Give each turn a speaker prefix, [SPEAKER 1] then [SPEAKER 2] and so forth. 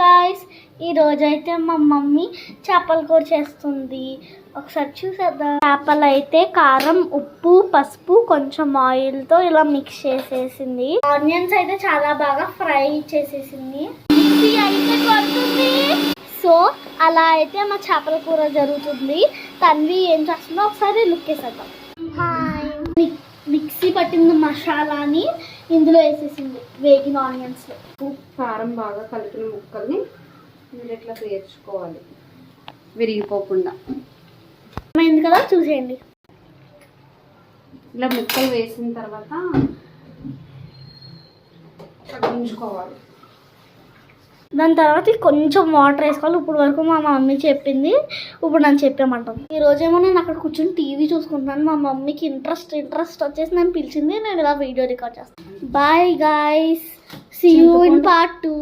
[SPEAKER 1] Guys, ఈరోజైతే మా mummy చేపల కూర చేస్తుంది. ఒకసారి చూసేద్దాం. చేపలు అయితే కారం, ఉప్పు, పసుపు, కొంచెం ఆయిల్తో ఇలా మిక్స్ చేసేసింది. ఆనియన్స్ అయితే చాలా బాగా ఫ్రై చేసేసింది. మిక్సీ అయితే కొడుతుంది. సో అలా అయితే మా చేపల కూర జరుగుతుంది. తన్వి ఏం చేస్తుందో ఒకసారి లుక్ వేసేద్దాం. మిక్సీ పట్టిన మసాలాని ఇందులో వేసేసింది వేగిన ఆనియన్స్ లో.
[SPEAKER 2] కారం బాగా కలిపిన ముక్కల్ని మీరు ఎట్లా పేర్చుకోవాలి విరిగిపోకుండా.
[SPEAKER 1] అయింది కదా, చూసేయండి.
[SPEAKER 2] ఇలా ముక్కలు వేసిన తర్వాత ఉంచుకోవాలి.
[SPEAKER 1] దాని తర్వాత కొంచెం వాటర్ వేసుకోవాలి. ఇప్పుడు వరకు మా మమ్మీ చెప్పింది, ఇప్పుడు నన్ను చెప్పామంటాను. ఈ రోజేమో నేను అక్కడ కూర్చొని టీవీ చూసుకుంటున్నాను. మా మమ్మీకి ఇంట్రెస్ట్ వచ్చేసి నన్ను పిలిచింది. నేను ఇలా వీడియో రికార్డ్ చేస్తాను. Bye guys, see you in part 2.